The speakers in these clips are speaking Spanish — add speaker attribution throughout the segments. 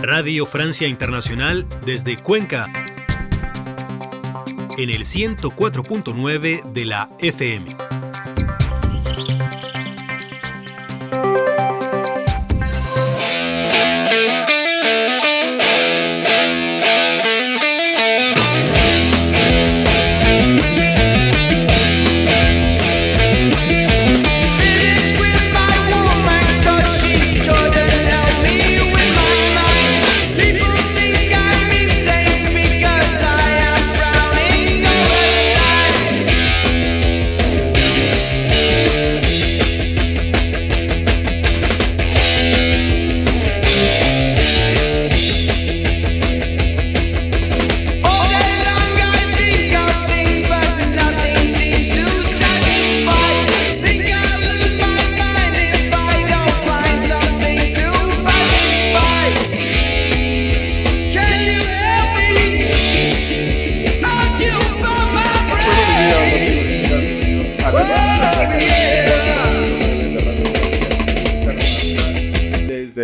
Speaker 1: Radio Francia Internacional desde Cuenca en el 104.9 de la FM.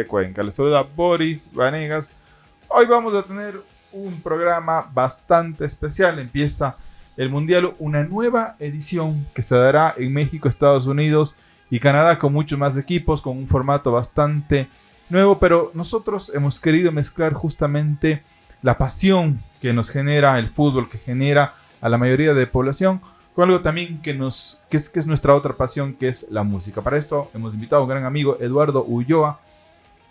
Speaker 2: Cuenca. Les saluda Boris Vanegas. Hoy vamos a tener un programa bastante especial. Empieza el Mundial, una nueva edición que se dará en México, Estados Unidos y Canadá con muchos más equipos, con un formato bastante nuevo, pero nosotros hemos querido mezclar justamente la pasión que nos genera el fútbol, que genera a la mayoría de población, con algo también que es nuestra otra pasión, que es la música. Para esto hemos invitado a un gran amigo, Eduardo Ulloa,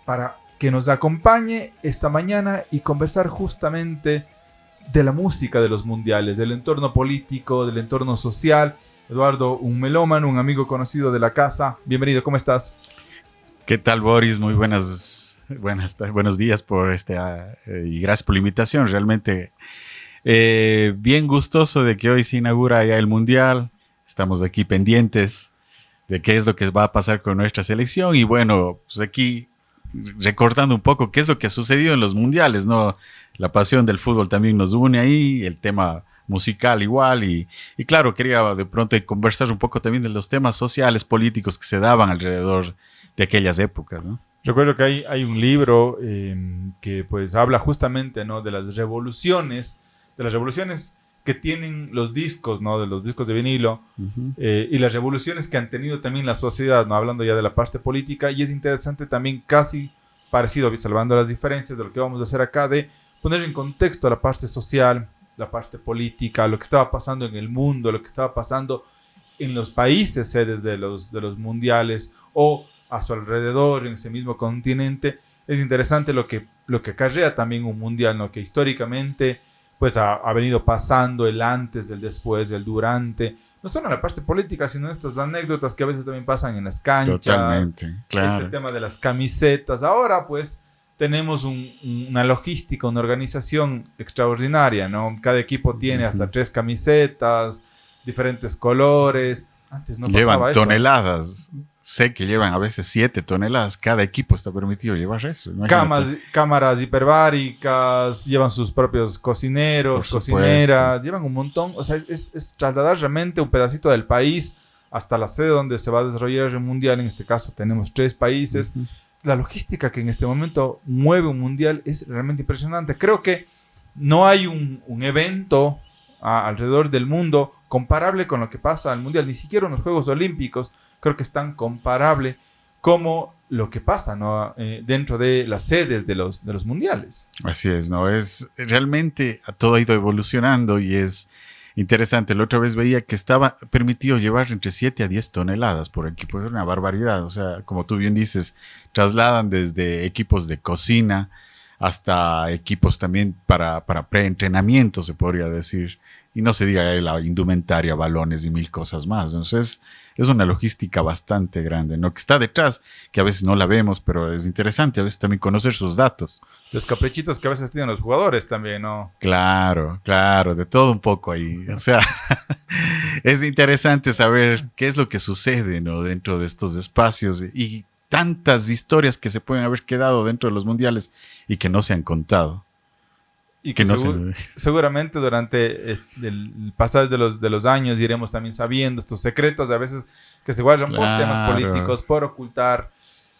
Speaker 2: para que nos acompañe esta mañana y conversar justamente de la música de los mundiales, del entorno político, del entorno social. Eduardo, un melómano, un amigo conocido de la casa. Bienvenido, ¿cómo estás?
Speaker 3: ¿Qué tal, Boris? Muy buenos días y gracias por la invitación. Realmente bien gustoso de que hoy se inaugura ya el mundial. Estamos aquí pendientes de qué es lo que va a pasar con nuestra selección y bueno, pues aquí recordando un poco qué es lo que ha sucedido en los mundiales, ¿no? La pasión del fútbol también nos une ahí, el tema musical igual y claro, quería de pronto conversar un poco también de los temas sociales, políticos que se daban alrededor de aquellas épocas, ¿no?
Speaker 2: Recuerdo que hay un libro que pues habla justamente, ¿no?, de las revoluciones que tienen los discos, ¿no?, de los discos de vinilo, y las revoluciones que han tenido también la sociedad, ¿no?, hablando ya de la parte política, y es interesante también, casi parecido, salvando las diferencias de lo que vamos a hacer acá, de poner en contexto la parte social, la parte política, lo que estaba pasando en el mundo, lo que estaba pasando en los países sedes de los mundiales, o a su alrededor, en ese mismo continente. Es interesante lo que acarrea también un mundial, ¿no?, que históricamente pues ha venido pasando, el antes, el después, el durante, no solo en la parte política, sino en estas anécdotas que a veces también pasan en las canchas.
Speaker 3: Totalmente, claro.
Speaker 2: Este tema de las camisetas. Ahora pues tenemos una logística, una organización extraordinaria, ¿no? Cada equipo tiene hasta 3 camisetas, diferentes colores. Antes no pasaba
Speaker 3: llevan
Speaker 2: eso.
Speaker 3: Toneladas. Sé que llevan a veces 7 toneladas. Cada equipo está permitido llevar eso.
Speaker 2: Cámaras hiperbáricas, llevan sus propios cocineros, cocineras, llevan un montón. O sea, es trasladar realmente un pedacito del país hasta la sede donde se va a desarrollar el mundial. En este caso tenemos 3 países. La logística que en este momento mueve un mundial es realmente impresionante. Creo que no hay un evento alrededor del mundo comparable con lo que pasa al mundial. Ni siquiera en los Juegos Olímpicos creo que es tan comparable como lo que pasa, ¿no?, dentro de las sedes de los mundiales.
Speaker 3: Así es, ¿no? Es realmente todo ha ido evolucionando y es interesante. La otra vez veía que estaba permitido llevar entre 7 a 10 toneladas por equipo. Es una barbaridad. O sea, como tú bien dices, trasladan desde equipos de cocina hasta equipos también para preentrenamiento, se podría decir. Y no se diga la indumentaria, balones y 1000 cosas más. Entonces, es una logística bastante grande, ¿no?, que está detrás, que a veces no la vemos, pero es interesante a veces también conocer sus datos.
Speaker 2: Los caprichitos que a veces tienen los jugadores también, ¿no?
Speaker 3: Claro, de todo un poco ahí. O sea, es interesante saber qué es lo que sucede, ¿no?, dentro de estos espacios y tantas historias que se pueden haber quedado dentro de los mundiales y que no se han contado.
Speaker 2: Y que seguramente durante el pasar de los años iremos también sabiendo estos secretos a veces que se guardan por temas políticos, por ocultar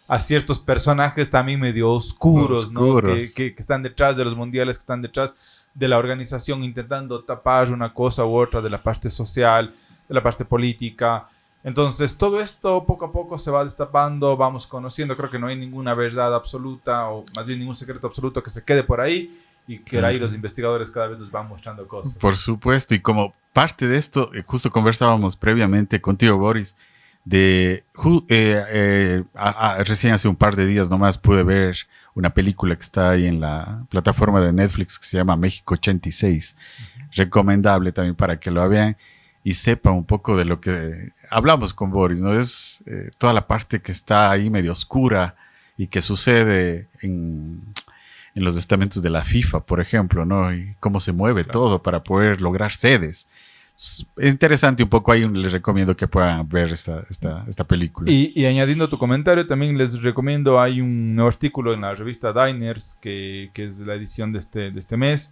Speaker 2: a ciertos personajes también medio oscuros, ¿no? Que están detrás de los mundiales, que están detrás de la organización, intentando tapar una cosa u otra de la parte social, de la parte política. Entonces, todo esto poco a poco se va destapando, vamos conociendo. Creo que no hay ninguna verdad absoluta, o más bien ningún secreto absoluto que se quede por ahí, y que ahí los investigadores cada vez nos van mostrando cosas.
Speaker 3: Por supuesto, y como parte de esto, justo conversábamos previamente contigo, Boris, recién hace un par de días nomás pude ver una película que está ahí en la plataforma de Netflix que se llama México 86. Recomendable también para que lo vean y sepan un poco de lo que hablamos con Boris, ¿no? Es toda la parte que está ahí medio oscura y que sucede en los estamentos de la FIFA, por ejemplo, ¿no? Y cómo se mueve todo para poder lograr sedes. Es interesante un poco, ahí les recomiendo que puedan ver esta película.
Speaker 2: Y añadiendo tu comentario, también les recomiendo, hay un nuevo artículo en la revista Diners, que es la edición de este mes,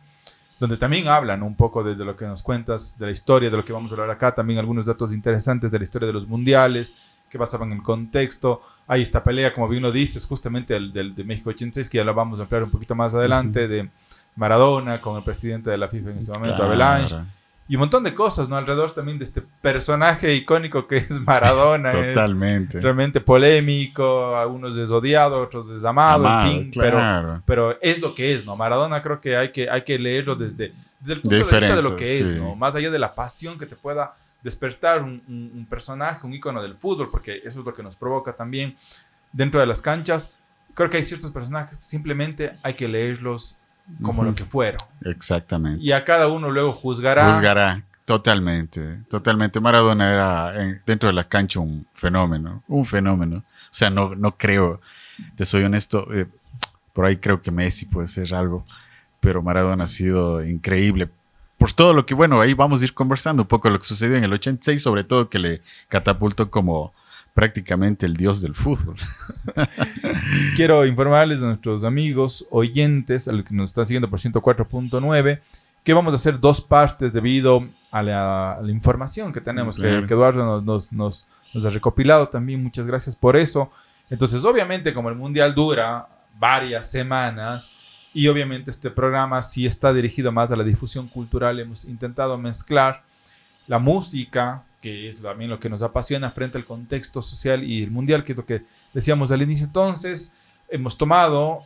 Speaker 2: donde también hablan un poco de lo que nos cuentas, de la historia, de lo que vamos a hablar acá, también algunos datos interesantes de la historia de los mundiales, que basaban en el contexto. Hay esta pelea, como bien lo dices, justamente de México 86, que ya la vamos a ampliar un poquito más adelante, de Maradona con el presidente de la FIFA en ese momento, Avalanche. Y un montón de cosas, ¿no? Alrededor también de este personaje icónico que es Maradona.
Speaker 3: Totalmente.
Speaker 2: Es realmente polémico, algunos desodiado, otros desamado, en fin.
Speaker 3: Claro.
Speaker 2: Pero es lo que es, ¿no? Maradona creo que hay que leerlo desde el punto de vista de lo que es, ¿no? Más allá de la pasión que te pueda despertar un personaje, un ícono del fútbol, porque eso es lo que nos provoca también dentro de las canchas. Creo que hay ciertos personajes que simplemente hay que leerlos como lo que fueron.
Speaker 3: Exactamente.
Speaker 2: Y a cada uno luego juzgará.
Speaker 3: Totalmente. Maradona era dentro de la cancha un fenómeno. O sea, no creo, te soy honesto, por ahí creo que Messi puede ser algo, pero Maradona ha sido increíble. Por todo lo que, bueno, ahí vamos a ir conversando un poco de lo que sucedió en el 86, sobre todo que le catapultó como prácticamente el dios del fútbol.
Speaker 2: Quiero informarles a nuestros amigos oyentes, a los que nos están siguiendo por 104.9, que vamos a hacer 2 partes debido a la información que tenemos, claro, que Eduardo nos ha recopilado también. Muchas gracias por eso. Entonces, obviamente, como el Mundial dura varias semanas y obviamente este programa sí está dirigido más a la difusión cultural, hemos intentado mezclar la música, que es también lo que nos apasiona, frente al contexto social y el mundial, que es lo que decíamos al inicio. Entonces, hemos tomado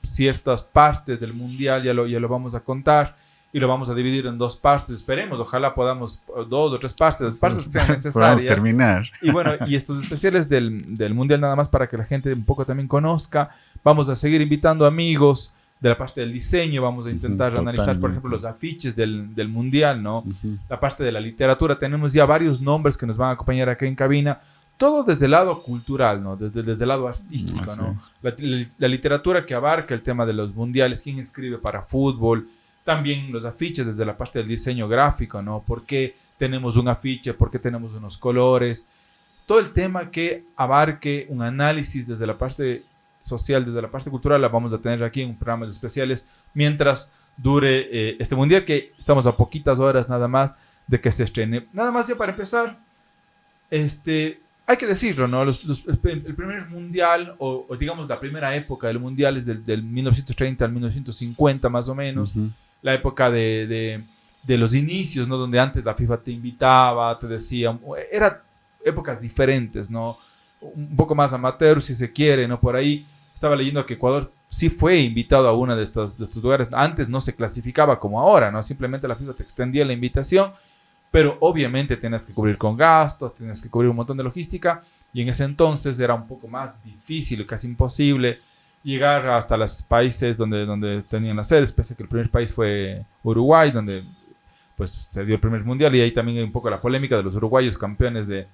Speaker 2: ciertas partes del mundial, ya lo vamos a contar, y lo vamos a dividir en 2 partes. Esperemos, ojalá podamos 2 o 3 partes que sean necesarias.
Speaker 3: Podamos terminar.
Speaker 2: Y bueno, y estos especiales del mundial, nada más para que la gente un poco también conozca. Vamos a seguir invitando amigos de la parte del diseño, vamos a intentar analizar, por ejemplo, los afiches del mundial, ¿no? La parte de la literatura, tenemos ya varios nombres que nos van a acompañar acá en cabina, todo desde el lado cultural, ¿no? Desde el lado artístico, ¿no? La literatura que abarca el tema de los mundiales, quién escribe para fútbol, también los afiches desde la parte del diseño gráfico, ¿no? ¿Por qué tenemos un afiche? ¿Por qué tenemos unos colores? Todo el tema que abarque un análisis desde la parte social, desde la parte cultural, la vamos a tener aquí en programas especiales mientras dure este mundial, que estamos a poquitas horas nada más de que se estrene. Nada más ya para empezar, hay que decirlo, ¿no? El primer mundial, o digamos la primera época del mundial es del 1930 al 1950 más o menos, la época de los inicios, ¿no? Donde antes la FIFA te invitaba, te decía, eran épocas diferentes, ¿no? Un poco más amateur, si se quiere, ¿no? Por ahí estaba leyendo que Ecuador sí fue invitado a uno de estos lugares. Antes no se clasificaba como ahora, ¿no? Simplemente la FIFA te extendía la invitación, pero obviamente tenías que cubrir con gastos, tenías que cubrir un montón de logística, y en ese entonces era un poco más difícil, casi imposible, llegar hasta los países donde tenían las sedes, pese a que el primer país fue Uruguay, donde pues se dio el primer mundial, y ahí también hay un poco la polémica de los uruguayos campeones de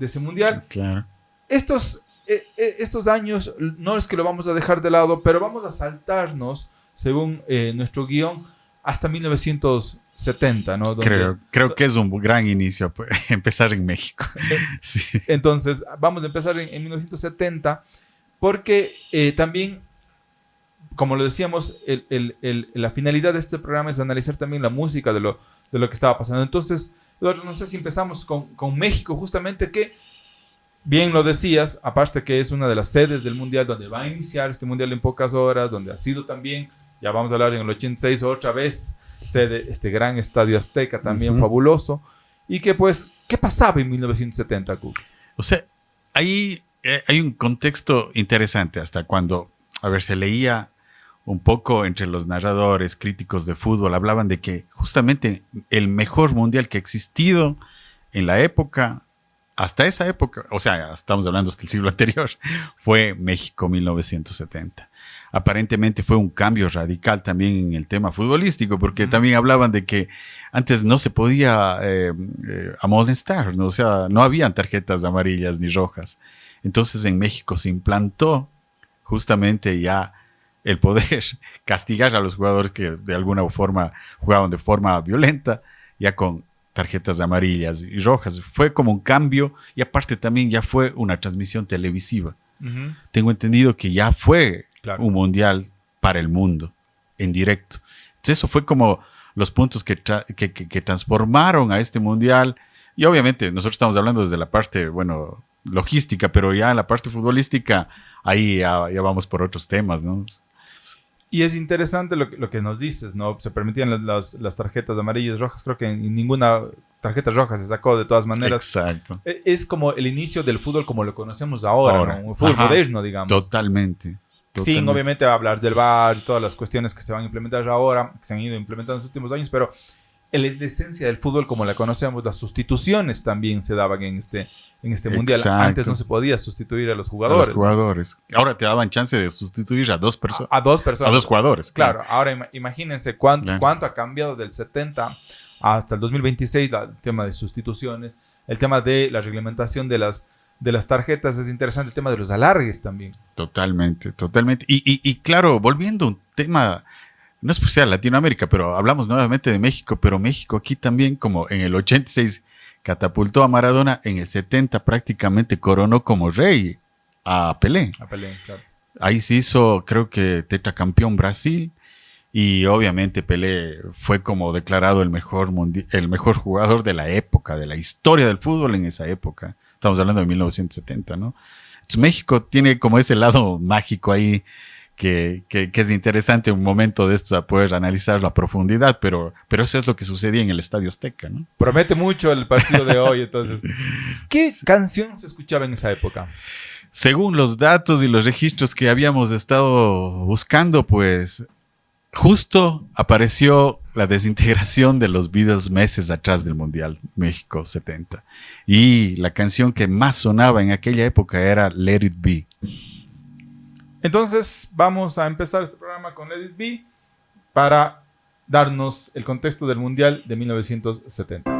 Speaker 2: ese mundial.
Speaker 3: Claro.
Speaker 2: Estos años no es que lo vamos a dejar de lado, pero vamos a saltarnos, según nuestro guión, hasta 1970, ¿no?
Speaker 3: Creo que es un gran inicio, pues, empezar en México. Sí.
Speaker 2: Entonces, vamos a empezar en 1970, porque también, como lo decíamos, la finalidad de este programa es analizar también la música de lo que estaba pasando. Entonces, Eduardo, no sé si empezamos con México, justamente, que bien lo decías, aparte que es una de las sedes del Mundial, donde va a iniciar este Mundial en pocas horas, donde ha sido también, ya vamos a hablar en el 86 otra vez, sede este gran Estadio Azteca, también fabuloso, y que pues, ¿qué pasaba en 1970, Cook?
Speaker 3: O sea, ahí hay un contexto interesante hasta cuando, a ver, se leía un poco entre los narradores, críticos de fútbol, hablaban de que justamente el mejor mundial que ha existido en la época, hasta esa época, o sea, estamos hablando hasta el siglo anterior, fue México 1970. Aparentemente fue un cambio radical también en el tema futbolístico, porque también hablaban de que antes no se podía amonestar, ¿no? O sea, no habían tarjetas amarillas ni rojas. Entonces en México se implantó justamente ya el poder castigar a los jugadores que de alguna forma jugaban de forma violenta, ya con tarjetas amarillas y rojas. Fue como un cambio y aparte también ya fue una transmisión televisiva. Tengo entendido que ya fue un mundial para el mundo, en directo. Entonces eso fue como los puntos que transformaron a este mundial. Y obviamente nosotros estamos hablando desde la parte, bueno, logística, pero ya en la parte futbolística, ahí ya vamos por otros temas, ¿no?
Speaker 2: Y es interesante lo que nos dices, ¿no? Se permitían las tarjetas amarillas, rojas. Creo que en ninguna tarjeta roja se sacó de todas maneras.
Speaker 3: Exacto.
Speaker 2: Es como el inicio del fútbol como lo conocemos ahora. ¿No? Un fútbol moderno, digamos.
Speaker 3: Totalmente.
Speaker 2: Sin obviamente hablar del VAR y todas las cuestiones que se van a implementar ahora, que se han ido implementando en los últimos años, pero es la esencia del fútbol como la conocemos. Las sustituciones también se daban en este mundial. Antes no se podía sustituir a los jugadores.
Speaker 3: Ahora te daban chance de sustituir a dos personas.
Speaker 2: A dos personas.
Speaker 3: A dos jugadores.
Speaker 2: Claro. Ahora imagínense cuánto ha cambiado del 70 hasta el 2026 el tema de sustituciones, el tema de la reglamentación de las tarjetas. Es interesante el tema de los alargues también.
Speaker 3: Totalmente. Y claro, volviendo a un tema, no es especial Latinoamérica, pero hablamos nuevamente de México, pero México aquí también, como en el 86 catapultó a Maradona, en el 70 prácticamente coronó como rey a Pelé.
Speaker 2: Claro.
Speaker 3: Ahí se hizo, creo que tetracampeón Brasil, y obviamente Pelé fue como declarado el mejor jugador de la época, de la historia del fútbol en esa época. Estamos hablando de 1970, ¿no? Entonces México tiene como ese lado mágico ahí, que es interesante un momento de estos a poder analizar la profundidad, pero eso es lo que sucedía en el Estadio Azteca, ¿no?
Speaker 2: Promete mucho el partido de hoy, entonces. ¿Qué canción se escuchaba en esa época?
Speaker 3: Según los datos y los registros que habíamos estado buscando, pues justo apareció la desintegración de los Beatles meses atrás del Mundial México 70. Y la canción que más sonaba en aquella época era Let It Be.
Speaker 2: Entonces vamos a empezar este programa con Let It Be para darnos el contexto del Mundial de 1970.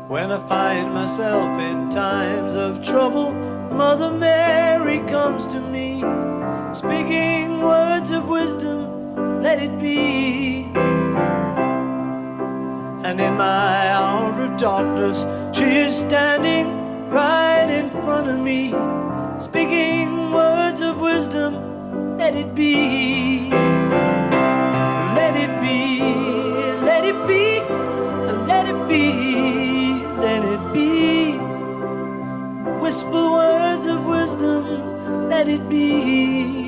Speaker 4: When I find myself in times of trouble, Mother Mary comes to me, speaking words of wisdom. Let it be. And in my hour of darkness, she is standing right in front of me, speaking words of wisdom. Let it be. Let it be. Let it be. Let it be. Let it be. Whisper words of wisdom. Let it be.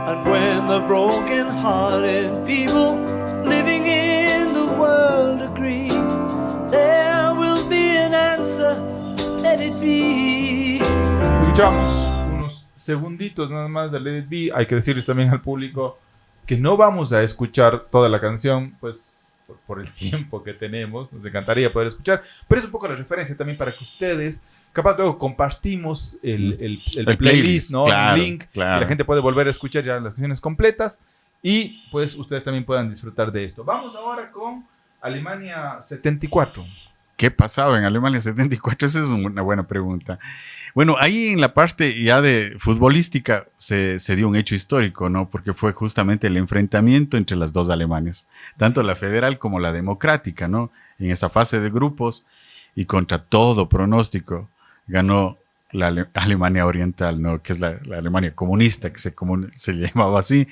Speaker 4: And when the broken-hearted people living in the world agree, there will be an answer, let it be.
Speaker 2: Escuchamos unos segunditos nada más de Let It Be. Hay que decirles también al público que no vamos a escuchar toda la canción, pues por el tiempo que tenemos. Nos encantaría poder escuchar, pero es un poco la referencia también para que ustedes, capaz luego compartimos el playlist, ¿no?
Speaker 3: Claro,
Speaker 2: el link,
Speaker 3: claro.
Speaker 2: Y la gente puede volver a escuchar ya las canciones completas y pues ustedes también puedan disfrutar de esto. Vamos ahora con Alemania 74.
Speaker 3: ¿Qué pasaba en Alemania 74? Esa es una buena pregunta. Bueno, ahí en la parte ya de futbolística se dio un hecho histórico, ¿no? Porque fue justamente el enfrentamiento entre las dos Alemanias, tanto la federal como la democrática, ¿no? En esa fase de grupos y contra todo pronóstico ganó la Alemania Oriental, ¿no? Que es la Alemania comunista, que se llamaba así.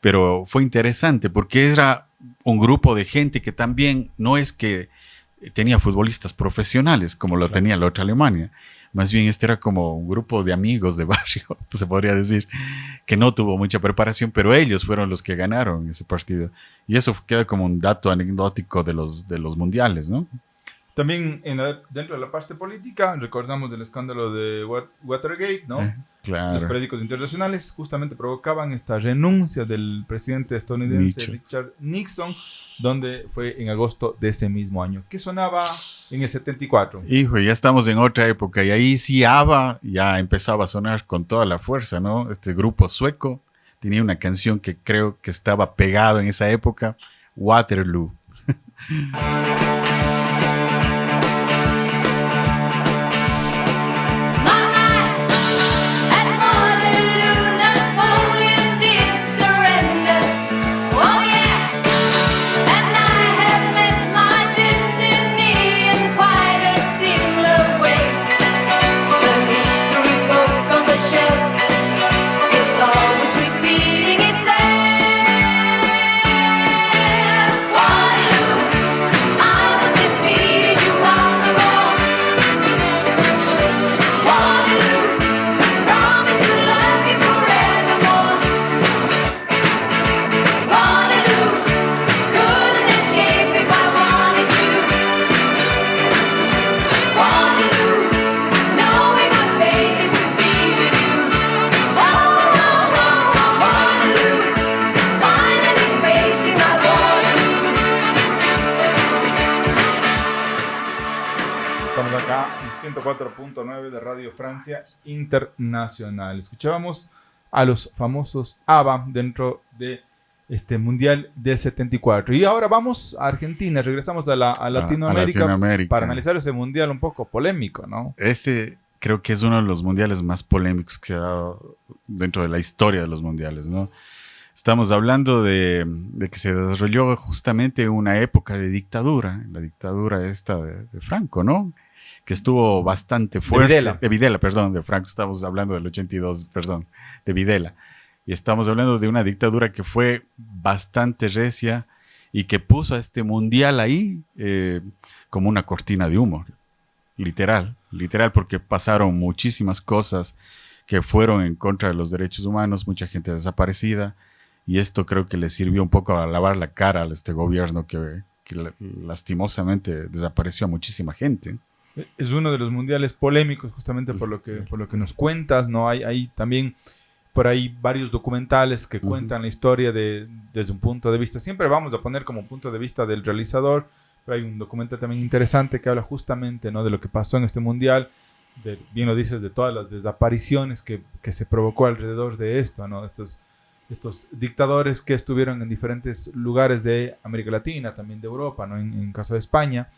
Speaker 3: Pero fue interesante porque era un grupo de gente que también no es que tenía futbolistas profesionales como lo tenía la otra Alemania. Más bien este era como un grupo de amigos de barrio, se podría decir, que no tuvo mucha preparación, pero ellos fueron los que ganaron ese partido. Y eso queda como un dato anecdótico de los mundiales, ¿no?
Speaker 2: También dentro de la parte política, recordamos del escándalo de Watergate, ¿no?
Speaker 3: Claro.
Speaker 2: Los periódicos internacionales justamente provocaban esta renuncia del presidente estadounidense Richard Nixon, donde fue en agosto de ese mismo año. ¿Qué sonaba en el 74?
Speaker 3: Hijo, ya estamos en otra época y ahí sí ABBA ya empezaba a sonar con toda la fuerza, ¿no? Este grupo sueco tenía una canción que creo que estaba pegado en esa época, Waterloo.
Speaker 2: Estamos acá en 104.9 de Radio Francia Internacional. Escuchábamos a los famosos ABBA dentro de este Mundial del 74. Y ahora vamos a Argentina, regresamos a Latinoamérica, para analizar ese Mundial un poco polémico, ¿no?
Speaker 3: Ese creo que es uno de los mundiales más polémicos que se ha dado dentro de la historia de los mundiales, ¿no? Estamos hablando de que se desarrolló justamente en una época de dictadura, la dictadura esta de Franco, ¿no? Que estuvo bastante fuerte. De Videla, perdón, de Franco, estamos hablando del 82, perdón, de Videla. Y estamos hablando de una dictadura que fue bastante recia y que puso a este mundial ahí como una cortina de humo, literal, porque pasaron muchísimas cosas que fueron en contra de los derechos humanos, mucha gente desaparecida. Y esto creo que le sirvió un poco a lavar la cara a este gobierno que lastimosamente desapareció a muchísima gente.
Speaker 2: Es uno de los mundiales polémicos justamente por lo que nos cuentas, ¿no? Hay también por ahí varios documentales que cuentan la historia desde un punto de vista. Siempre vamos a poner como punto de vista del realizador, pero hay un documental también interesante que habla justamente, ¿no?, de lo que pasó en este mundial, bien lo dices, de todas las desapariciones que se provocó alrededor de esto, ¿no? Estos dictadores que estuvieron en diferentes lugares de América Latina, también de Europa, ¿no? En caso de España,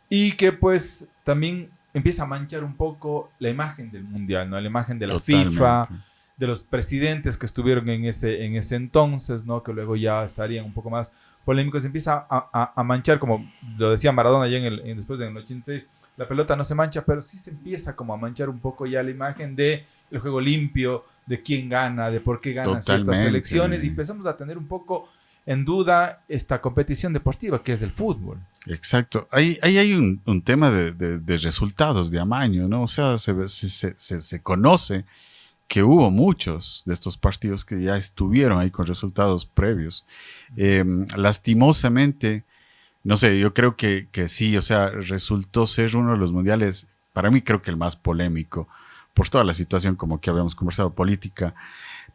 Speaker 2: y que pues también empieza a manchar un poco la imagen del mundial, ¿no? La imagen de la FIFA, de los presidentes que estuvieron en ese entonces, ¿no? Que luego ya estarían un poco más polémicos. Empieza a manchar, como lo decía Maradona ya después del 86, la pelota no se mancha, pero sí se empieza como a manchar un poco ya la imagen del juego limpio, de quién gana, de por qué ganan ciertas selecciones, y empezamos a tener un poco en duda esta competición deportiva que es el fútbol.
Speaker 3: Exacto. Ahí hay un tema de resultados, de amaño, ¿no? O sea, se conoce que hubo muchos de estos partidos que ya estuvieron ahí con resultados previos. Lastimosamente, no sé, yo creo que sí, o sea, resultó ser uno de los mundiales, para mí creo que el más polémico, por toda la situación como que habíamos conversado, política.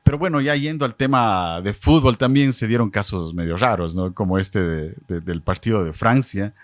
Speaker 3: Pero bueno, ya yendo al tema de fútbol, también se dieron casos medio raros, ¿no? Como este del partido de Francia,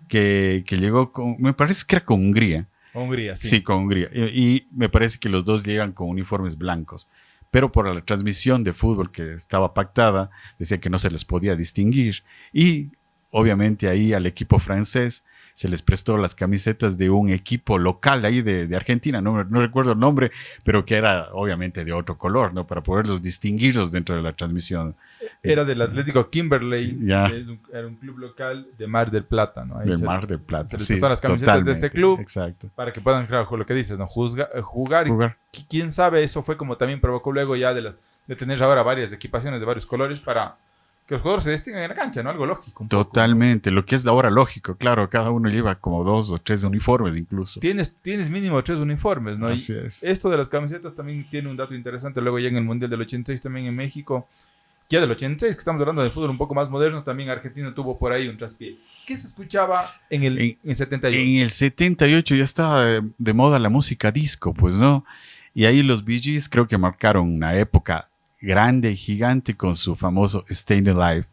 Speaker 3: que llegó me parece que era con Hungría.
Speaker 2: Hungría, sí.
Speaker 3: Sí, con Hungría. Y me parece que los dos llegan con uniformes blancos. Pero por la transmisión de fútbol que estaba pactada, decía que no se les podía distinguir. Y obviamente ahí al equipo francés se les prestó las camisetas de un equipo local ahí de Argentina, no recuerdo el nombre, pero que era obviamente de otro color, ¿no? Para poderlos distinguirlos dentro de la transmisión
Speaker 2: era del Atlético Kimberley,
Speaker 3: Ya.
Speaker 2: que era un club local de Mar del Plata, ¿no? Ahí
Speaker 3: De
Speaker 2: se-
Speaker 3: Mar del Plata.
Speaker 2: se les
Speaker 3: Sí,
Speaker 2: prestaron las camisetas de
Speaker 3: totalmente,
Speaker 2: ese club.
Speaker 3: Exacto.
Speaker 2: para que puedan, claro, con lo que dices, ¿no? Jugar. Y
Speaker 3: Jugar.
Speaker 2: quién sabe, eso fue como también provocó luego ya de tener ahora varias equipaciones de varios colores para que los jugadores se distingan en la cancha, ¿no? Algo lógico. Un poco, ¿no?
Speaker 3: Totalmente. Lo que es ahora lógico, claro, cada uno lleva como 2 o 3 uniformes incluso.
Speaker 2: Tienes mínimo 3 uniformes, ¿no?
Speaker 3: Así
Speaker 2: Y
Speaker 3: es.
Speaker 2: esto de las camisetas también tiene un dato interesante. Luego ya en el Mundial del 86 también en México, ya del 86, que estamos hablando de fútbol un poco más moderno, también Argentina tuvo por ahí un traspié. ¿Qué se escuchaba en el 78?
Speaker 3: En el 78 ya estaba de moda la música disco, pues, ¿no? Y ahí los Bee Gees creo que marcaron una época grande y gigante con su famoso Stayin' Alive.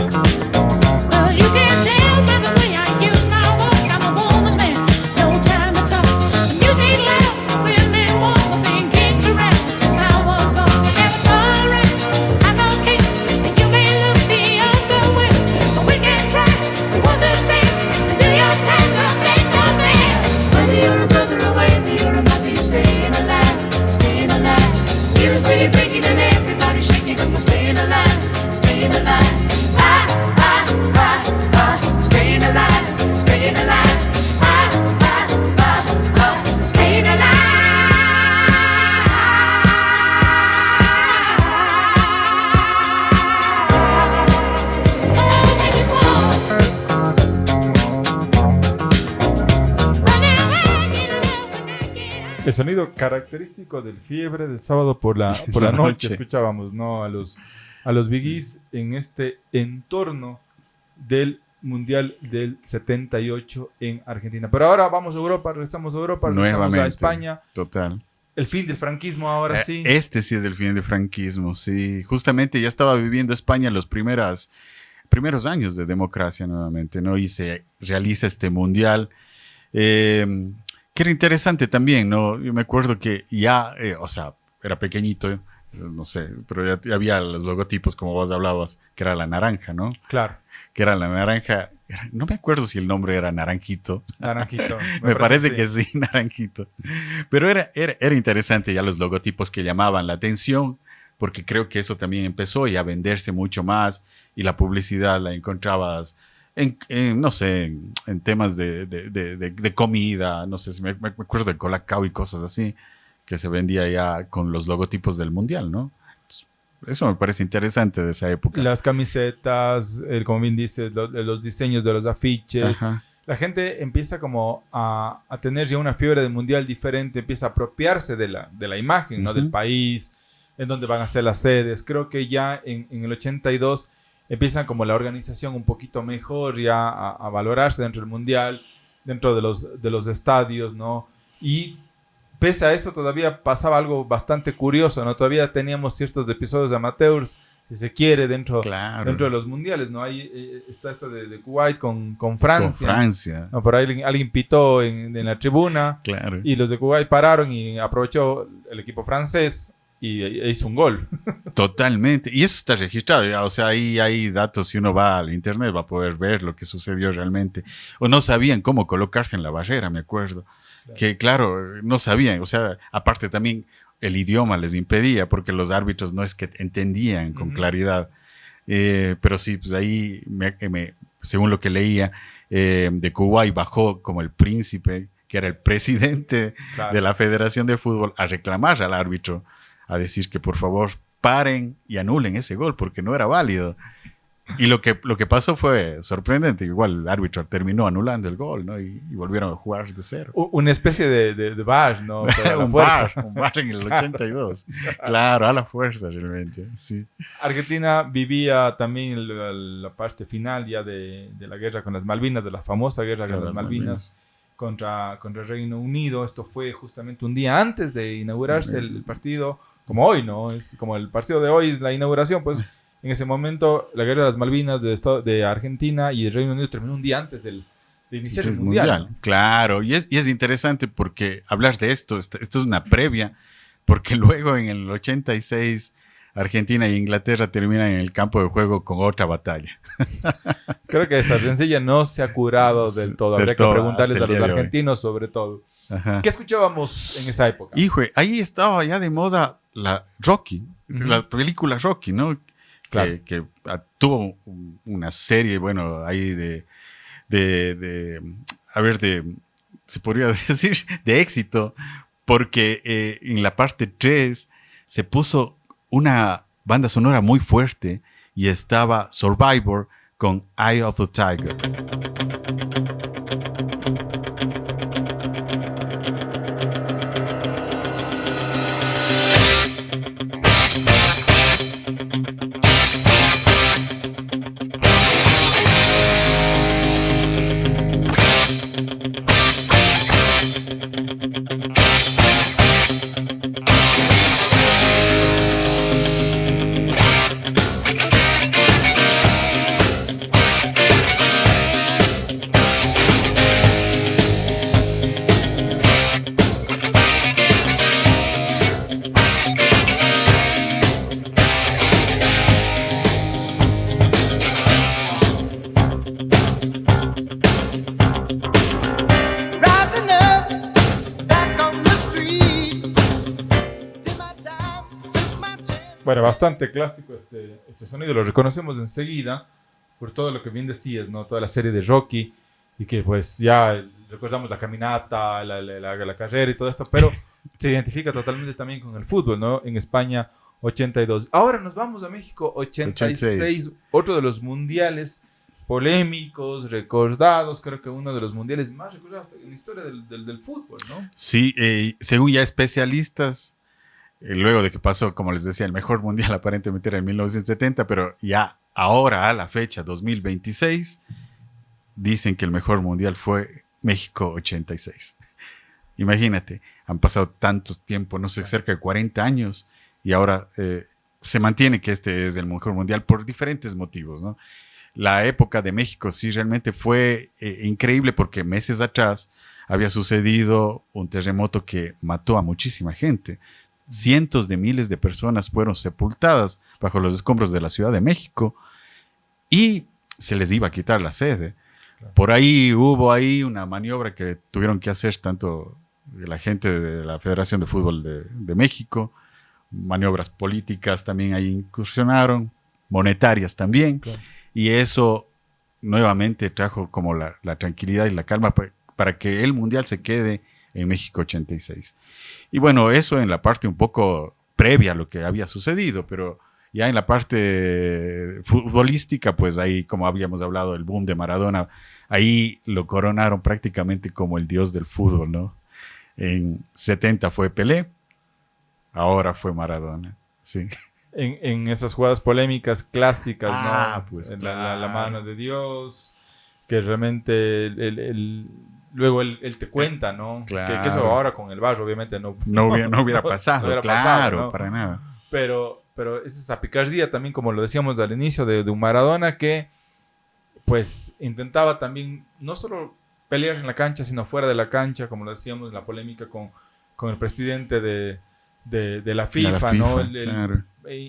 Speaker 5: Well, you can tell by the way I use my walk. I'm a woman's man, no time to talk. The music loud, women walk, being kicked around since I was born. Never tolerate, I'm okay, and you may look the other way, but we can try to understand and do your task up and down man. Whether you're a brother or whether you're a mother, you're staying alive, staying alive. Feel the city breaking and everybody shaking, and we're staying alive, staying alive. Staying alive, staying alive. Staying alive.
Speaker 2: El sonido característico del Fiebre del sábado por la noche.
Speaker 3: noche.
Speaker 2: Escuchábamos, ¿no? A los Bee Gees en este entorno del Mundial del 78 en Argentina. Pero ahora vamos a Europa, regresamos a Europa, regresamos
Speaker 3: Nuevamente.
Speaker 2: a España.
Speaker 3: Total.
Speaker 2: El fin del franquismo ahora sí.
Speaker 3: Este sí es el fin del franquismo, sí. Justamente ya estaba viviendo España los primeros años de democracia nuevamente, ¿no? Y se realiza este mundial, que era interesante también, ¿no? Yo me acuerdo que ya, o sea, era pequeñito, no sé, pero ya había los logotipos, como vos hablabas, que era la naranja, ¿no?
Speaker 2: Claro,
Speaker 3: Que era la naranja, no me acuerdo si el nombre era Naranjito.
Speaker 2: naranjito.
Speaker 3: Me parece que sí, Naranjito. Pero era interesante ya los logotipos que llamaban la atención, porque creo que eso también empezó ya a venderse mucho más y la publicidad la encontrabas no sé, en temas de comida, no sé, me acuerdo de Colacao y cosas así, que se vendía ya con los logotipos del Mundial, ¿no? Eso me parece interesante de esa época.
Speaker 2: Las camisetas, como bien dices, los diseños de los afiches.
Speaker 3: Ajá.
Speaker 2: La gente empieza como a tener ya una fiebre del mundial diferente, empieza a apropiarse de la imagen, ¿no?
Speaker 3: Ujú.
Speaker 2: Del país, en donde van a ser las sedes. Creo que ya en el 82 empiezan como la organización un poquito mejor ya a valorarse dentro del mundial, dentro de los estadios, ¿no? Y pese a esto todavía pasaba algo bastante curioso, ¿no? Todavía teníamos ciertos episodios amateurs, si se quiere, dentro de los mundiales, ¿no? Ahí está esto de Kuwait con Francia.
Speaker 3: Con Francia.
Speaker 2: No, por ahí alguien pitó en la tribuna
Speaker 3: Claro.
Speaker 2: y los de Kuwait pararon y aprovechó el equipo francés y hizo un gol.
Speaker 3: Totalmente. Y eso está registrado ya. O sea, ahí hay datos. Si uno va al internet va a poder ver lo que sucedió realmente. O no sabían cómo colocarse en la barrera, me acuerdo. Que claro, no sabían. O sea, aparte también el idioma les impedía porque los árbitros no es que entendían con claridad. Pero sí, pues ahí, según lo que leía, de Kuwait bajó como el príncipe, que era el presidente
Speaker 2: Claro.
Speaker 3: de la Federación de Fútbol, a reclamar al árbitro, a decir que por favor paren y anulen ese gol porque no era válido. Y lo que pasó fue sorprendente. Igual el árbitro terminó anulando el gol, ¿no? Y volvieron a jugar de cero.
Speaker 2: Una especie de VAR, ¿no? Pero a la fuerza.
Speaker 3: un bar en el 82. Claro, a la fuerza realmente, sí.
Speaker 2: Argentina vivía también la parte final ya de la guerra con las Malvinas, de la famosa guerra con las Malvinas contra el Reino Unido. Esto fue justamente un día antes de inaugurarse el partido, como hoy, ¿no? Es como el partido de hoy es la inauguración, pues en ese momento la guerra de las Malvinas de Argentina y el Reino Unido terminó un día antes de iniciar el mundial.
Speaker 3: Claro, y es interesante porque hablar de esto es una previa, porque luego en el 86 Argentina e Inglaterra terminan en el campo de juego con otra batalla.
Speaker 2: Creo que esa rencilla no se ha curado del todo.
Speaker 3: Del
Speaker 2: Habría
Speaker 3: todo,
Speaker 2: que preguntarles
Speaker 3: hasta
Speaker 2: a
Speaker 3: el
Speaker 2: los
Speaker 3: día de hoy.
Speaker 2: argentinos sobre todo.
Speaker 3: Ajá.
Speaker 2: ¿Qué escuchábamos en esa época?
Speaker 3: Hijo, ahí estaba ya de moda la Rocky,
Speaker 2: Ujú.
Speaker 3: la película Rocky, ¿no?
Speaker 2: Claro.
Speaker 3: Que tuvo una serie, bueno, ahí a ver, se podría decir, de éxito, porque en la parte 3 se puso una banda sonora muy fuerte y estaba Survivor con Eye of the Tiger.
Speaker 4: Rising up, back on the street. Did my time, took my chance.
Speaker 2: Bueno, bastante clásico este sonido. Lo reconocemos enseguida por todo lo que bien decías, ¿no? Toda la serie de Rocky y que pues ya recordamos la caminata, la carrera y todo esto, pero se identifica totalmente también con el fútbol, ¿no? En España, 82. Ahora nos vamos a México, 86. Otro de los mundiales polémicos, recordados, creo que uno de los mundiales más recordados en la historia del fútbol, ¿no?
Speaker 3: Sí, según ya especialistas, luego de que pasó, como les decía, el mejor mundial aparentemente era en 1970, pero ya ahora a la fecha, 2026, dicen que el mejor mundial fue México 86. Imagínate, han pasado tanto tiempo, no sé, cerca de 40 años, y ahora se mantiene que este es el mejor mundial por diferentes motivos, ¿no? La época de México sí realmente fue increíble porque meses atrás había sucedido un terremoto que mató a muchísima gente. Cientos de miles de personas fueron sepultadas bajo los escombros de la Ciudad de México y se les iba a quitar la sede. Por ahí hubo una maniobra que tuvieron que hacer tanto la gente de la Federación de Fútbol de México, maniobras políticas también ahí incursionaron, monetarias también,
Speaker 2: Claro.
Speaker 3: y eso nuevamente trajo como la tranquilidad y la calma para que el Mundial se quede en México 86. Y bueno, eso en la parte un poco previa a lo que había sucedido, pero ya en la parte futbolística, pues ahí, como habíamos hablado, el boom de Maradona, ahí lo coronaron prácticamente como el dios del fútbol, ¿no? En 70 fue Pelé, ahora fue Maradona, sí.
Speaker 2: En esas jugadas polémicas clásicas, ¿no?
Speaker 3: Pues
Speaker 2: En
Speaker 3: claro.
Speaker 2: la mano de Dios, que realmente luego él te cuenta, ¿no?
Speaker 3: Claro.
Speaker 2: Que eso ahora con el VAR obviamente no
Speaker 3: No hubiera pasado,
Speaker 2: hubiera
Speaker 3: claro,
Speaker 2: pasado, ¿no?
Speaker 3: para nada.
Speaker 2: Pero es esa picardía también, como lo decíamos al inicio, de un Maradona que pues intentaba también no solo pelear en la cancha, sino fuera de la cancha, como lo decíamos en la polémica con el presidente de la FIFA, ¿no?
Speaker 3: Claro.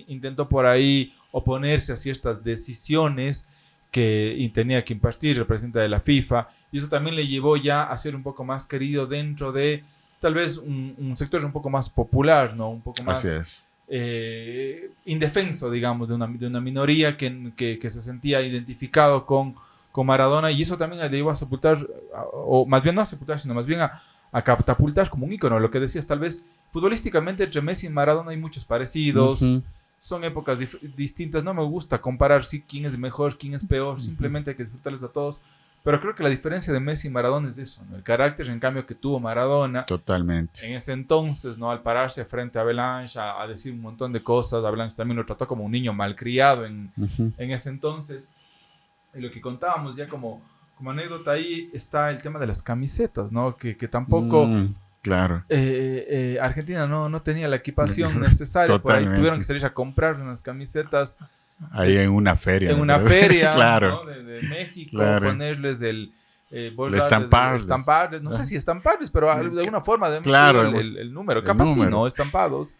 Speaker 2: Intentó por ahí oponerse a ciertas decisiones que tenía que impartir el presidente de la FIFA, y eso también le llevó ya a ser un poco más querido dentro de tal vez un sector un poco más popular, ¿no? Un poco más
Speaker 3: Así es.
Speaker 2: Indefenso, digamos, de una minoría que se sentía identificado con Maradona, y eso también le llevó a sepultar, o más bien no a sepultar, sino más bien a catapultar como un ícono. Lo que decías, tal vez futbolísticamente entre Messi y Maradona hay muchos parecidos.
Speaker 3: Ujú.
Speaker 2: Son épocas distintas. No me gusta comparar quién es mejor, quién es peor. Simplemente hay que disfrutarles a todos. Pero creo que la diferencia de Messi y Maradona es eso, ¿no? El carácter, en cambio, que tuvo Maradona
Speaker 3: Totalmente.
Speaker 2: en ese entonces, ¿no? Al pararse frente a Avalanche, a decir un montón de cosas. Avalanche también lo trató como un niño malcriado en
Speaker 3: Ujú.
Speaker 2: ese entonces. Y lo que contábamos ya como anécdota ahí está el tema de las camisetas, ¿no? Que tampoco
Speaker 3: Claro.
Speaker 2: Argentina no tenía la equipación necesaria. Por ahí
Speaker 3: Totalmente.
Speaker 2: tuvieron que salir a comprar unas camisetas
Speaker 3: Ahí en una feria.
Speaker 2: en
Speaker 3: ¿no?
Speaker 2: una feria,
Speaker 3: Claro.
Speaker 2: ¿no? de México,
Speaker 3: Claro.
Speaker 2: ponerles
Speaker 3: Estamparles.
Speaker 2: estamparles, no sé si estamparles, pero de alguna forma de
Speaker 3: Claro,
Speaker 2: el número, capaz sí,
Speaker 3: número.
Speaker 2: ¿no? Estampados.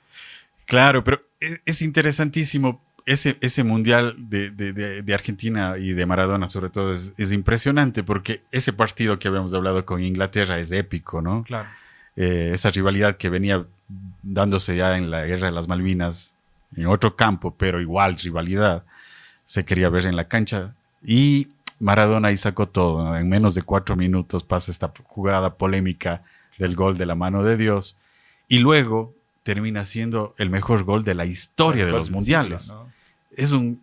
Speaker 3: Claro, pero es interesantísimo. Ese mundial de Argentina y de Maradona, sobre todo, es impresionante porque ese partido que habíamos hablado con Inglaterra es épico, ¿no?
Speaker 2: Claro.
Speaker 3: Esa rivalidad que venía dándose ya en la Guerra de las Malvinas, en otro campo, pero igual rivalidad, se quería ver en la cancha. Y Maradona ahí sacó todo, ¿no? En menos de 4 minutos pasa esta jugada polémica del gol de la mano de Dios. Y luego termina siendo el mejor gol de la historia de los mundiales.
Speaker 2: Siglo, ¿no?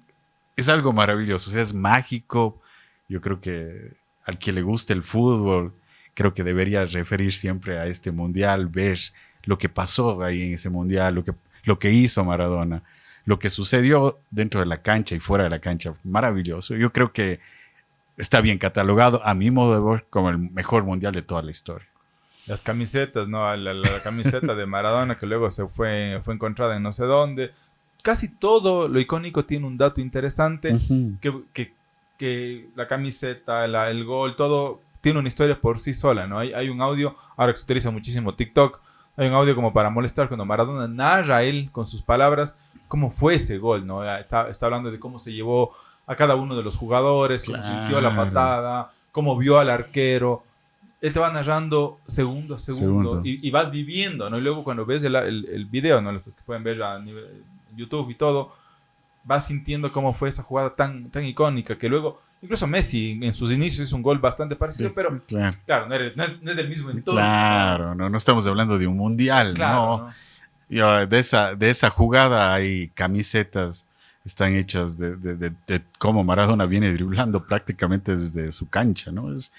Speaker 3: Es algo maravilloso, o sea, es mágico. Yo creo que al que le guste el fútbol, creo que debería referir siempre a este mundial, ver lo que pasó ahí en ese mundial, lo que hizo Maradona, lo que sucedió dentro de la cancha y fuera de la cancha. Maravilloso. Yo creo que está bien catalogado, a mi modo de ver, como el mejor mundial de toda la historia.
Speaker 2: Las camisetas, ¿no? La camiseta de Maradona que luego fue encontrada en no sé dónde. Casi todo lo icónico tiene un dato interesante, que la camiseta, el gol, todo tiene una historia por sí sola, ¿no? Hay un audio, ahora que se utiliza muchísimo TikTok, hay un audio como para molestar cuando Maradona narra él con sus palabras cómo fue ese gol, ¿no? Está hablando de cómo se llevó a cada uno de los jugadores, cómo sintió la patada, cómo vio al arquero. Él te va narrando segundo a segundo. Y vas viviendo, ¿no? Y luego cuando ves el video, ¿no? Los que pueden ver a nivel YouTube y todo, vas sintiendo cómo fue esa jugada tan icónica que luego, incluso Messi en sus inicios hizo un gol bastante parecido,
Speaker 3: Sí,
Speaker 2: pero claro, no es del mismo entorno.
Speaker 3: Claro, no estamos hablando de un mundial,
Speaker 2: Claro,
Speaker 3: ¿no? Yo, de esa jugada hay camisetas, están hechas de cómo Maradona viene driblando prácticamente desde su cancha, ¿no? Es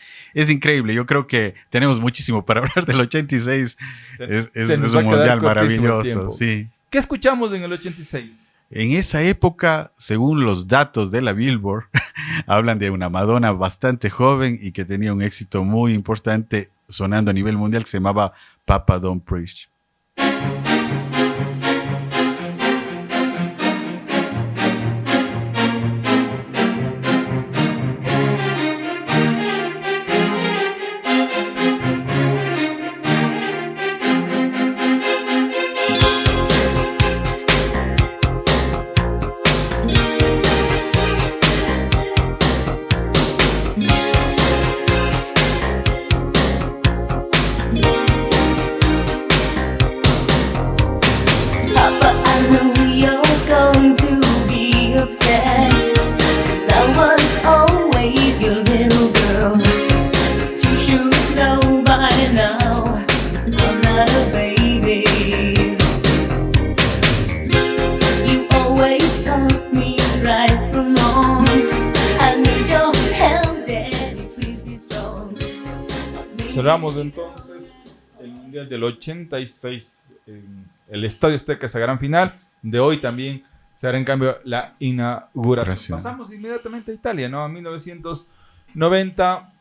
Speaker 3: increíble. Yo creo que tenemos muchísimo para hablar del 86. Es
Speaker 2: nos
Speaker 3: un
Speaker 2: va a quedar
Speaker 3: mundial
Speaker 2: cortísimo el
Speaker 3: maravilloso,
Speaker 2: tiempo.
Speaker 3: sí.
Speaker 2: ¿Qué escuchamos en el 86?
Speaker 3: En esa época, según los datos de la Billboard, hablan de una Madonna bastante joven y que tenía un éxito muy importante sonando a nivel mundial que se llamaba Papa Don't Preach.
Speaker 2: Cerramos entonces el Mundial del 86 en el Estadio Azteca, esa gran final. De hoy también se hará en cambio la inauguración. Pasamos inmediatamente a Italia, ¿no? A 1990,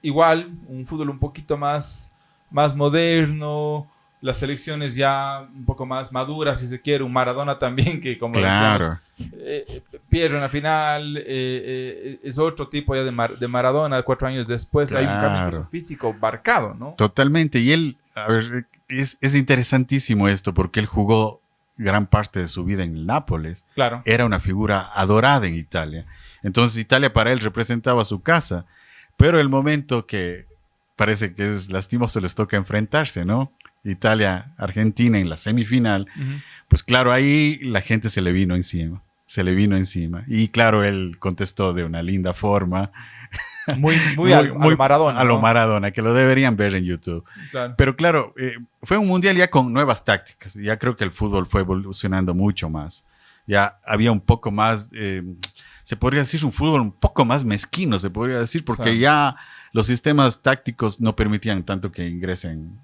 Speaker 2: igual, un fútbol un poquito más moderno, las selecciones ya un poco más maduras, si se quiere, un Maradona también, que como
Speaker 3: claro,
Speaker 2: pierde una final, es otro tipo ya de Maradona, 4 años después,
Speaker 3: claro.
Speaker 2: Hay un cambio físico marcado, ¿no?
Speaker 3: Totalmente, y él, a ver, es interesantísimo esto, porque él jugó gran parte de su vida en Nápoles.
Speaker 2: Claro.
Speaker 3: Era una figura adorada en Italia. Entonces Italia para él representaba su casa, pero el momento que parece que es lastimoso les toca enfrentarse, ¿no? Italia-Argentina en la semifinal, pues claro, ahí la gente se le vino encima. Y claro, él contestó de una linda forma.
Speaker 2: Muy a lo Maradona.
Speaker 3: A lo Maradona, que lo deberían ver en YouTube. Claro. Pero claro, fue un mundial ya con nuevas tácticas. Ya creo que el fútbol fue evolucionando mucho más. Ya había un poco más, se podría decir, un fútbol un poco más mezquino, se podría decir, porque ya los sistemas tácticos no permitían tanto que ingresen.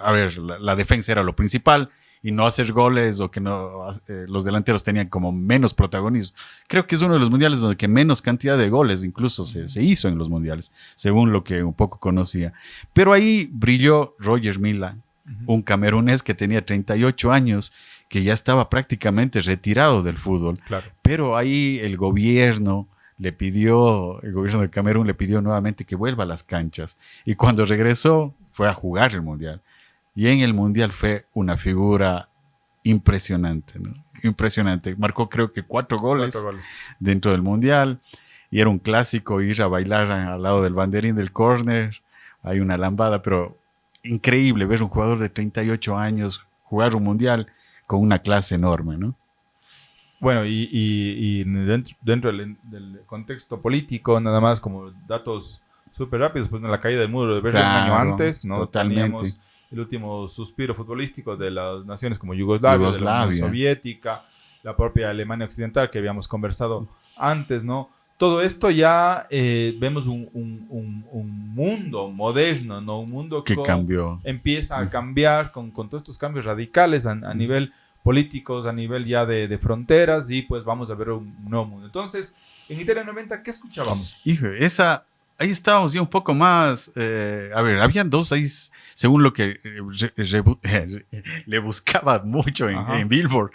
Speaker 3: A ver, la defensa era lo principal y no hacer goles, o que no los delanteros tenían como menos protagonismo. Creo que es uno de los mundiales donde que menos cantidad de goles incluso se hizo en los mundiales, según lo que un poco conocía. Pero ahí brilló Roger Milla, un camerunés que tenía 38 años, que ya estaba prácticamente retirado del fútbol. Claro. Pero ahí el gobierno de Camerún le pidió nuevamente que vuelva a las canchas. Y cuando regresó, fue a jugar el mundial. Y en el mundial fue una figura impresionante, ¿no? Impresionante. Marcó creo que 4 goles
Speaker 2: 4 goles.
Speaker 3: dentro del Mundial y era un clásico ir a bailar al lado del banderín del córner. Hay una lambada, pero increíble ver un jugador de 38 años jugar un Mundial con una clase enorme, ¿no?
Speaker 2: Bueno, y dentro del contexto político, nada más como datos súper rápidos, pues en la caída del muro de Berlín un año
Speaker 3: Claro,
Speaker 2: antes, ¿no?
Speaker 3: totalmente.
Speaker 2: Teníamos el último suspiro futbolístico de las naciones como Yugoslavia, de la Unión Soviética, la propia Alemania Occidental que habíamos conversado antes, ¿no? Todo esto ya vemos un mundo moderno, ¿no? Un mundo
Speaker 3: Que cambió.
Speaker 2: empieza a cambiar con todos estos cambios radicales a nivel políticos, a nivel ya de fronteras, y pues vamos a ver un nuevo mundo. Entonces, en Italia 90, ¿qué escuchábamos?
Speaker 3: Hijo, ahí estábamos ya un poco más. A ver, habían dos ahí, según lo que le buscaba mucho en Billboard.